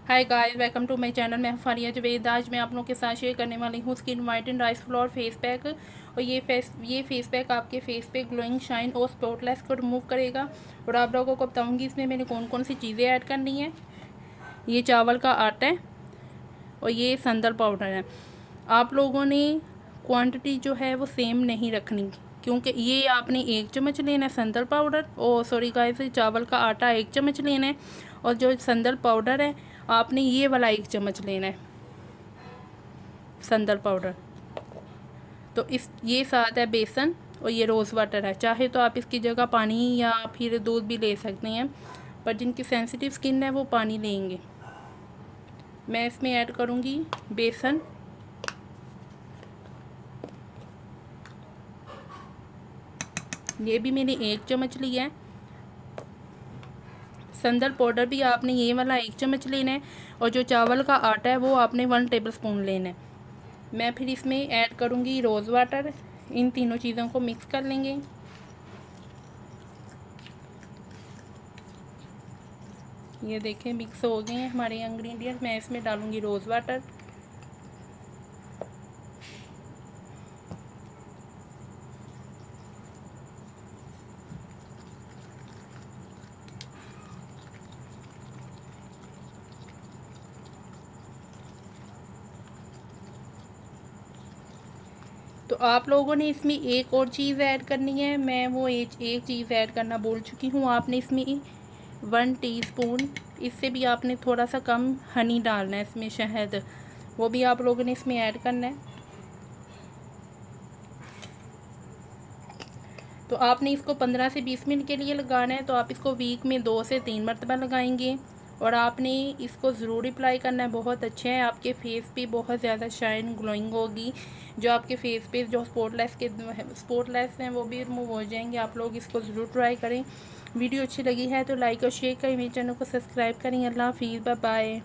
Hi guys, welcome to my channel. मैं फारिया जवेद। आज मैं आप लोगों के साथ शेयर करने वाली हूँ skin वाइटन rice flour face pack. और ये फेस पैक आपके फेस पे ग्लोइंग, शाइन और स्पॉटलेस को रिमूव करेगा। और आप लोगों को बताऊँगी इसमें मैंने कौन कौन सी चीज़ें ऐड करनी है। ये चावल का आटा है और ये संदल पाउडर है। आप लोगों ने क्वांटिटी जो है वो सेम नहीं रखनी, क्योंकि ये आपने 1 चम्मच लेना है संदल पाउडर, और सॉरी गाइस, चावल का आटा 1 चम्मच लेना है। और जो संदल पाउडर है आपने ये वाला 1 चम्मच लेना है संदल पाउडर। तो इस ये साथ है बेसन और ये रोज़ वाटर है। चाहे तो आप इसकी जगह पानी या फिर दूध भी ले सकते हैं, पर जिनकी सेंसिटिव स्किन है वो पानी लेंगे। मैं इसमें ऐड करूँगी बेसन, ये भी मैंने 1 चम्मच लिया है। संदल पाउडर भी आपने ये वाला 1 चम्मच लेना है। और जो चावल का आटा है वो आपने 1 टेबलस्पून लेना है। मैं फिर इसमें ऐड करूँगी रोज़ वाटर। इन तीनों चीज़ों को मिक्स कर लेंगे। ये देखें मिक्स हो गए हैं हमारे इंग्रेडिएंट। मैं इसमें डालूँगी रोज़ वाटर। तो आप लोगों ने इसमें एक और चीज़ ऐड करनी है। मैं वो एक चीज़ ऐड करना भूल चुकी हूँ। आपने इसमें 1 टीस्पून, इससे भी आपने थोड़ा सा कम हनी डालना है इसमें, शहद, वो भी आप लोगों ने इसमें ऐड करना है। तो आपने इसको 15 से 20 मिनट के लिए लगाना है। तो आप इसको वीक में 2 से 3 मरतबा लगाएंगे। और आपने इसको ज़रूर अप्लाई करना है। बहुत अच्छा है, आपके फेस पे बहुत ज़्यादा शाइन ग्लोइंग होगी। जो आपके फेस पे जो स्पॉटलेस हैं वो भी रिमूव हो जाएंगे। आप लोग इसको ज़रूर ट्राई करें। वीडियो अच्छी लगी है तो लाइक और शेयर करें। मेरे चैनल को सब्सक्राइब करें। अल्लाह हाफिज़, बाय बाय।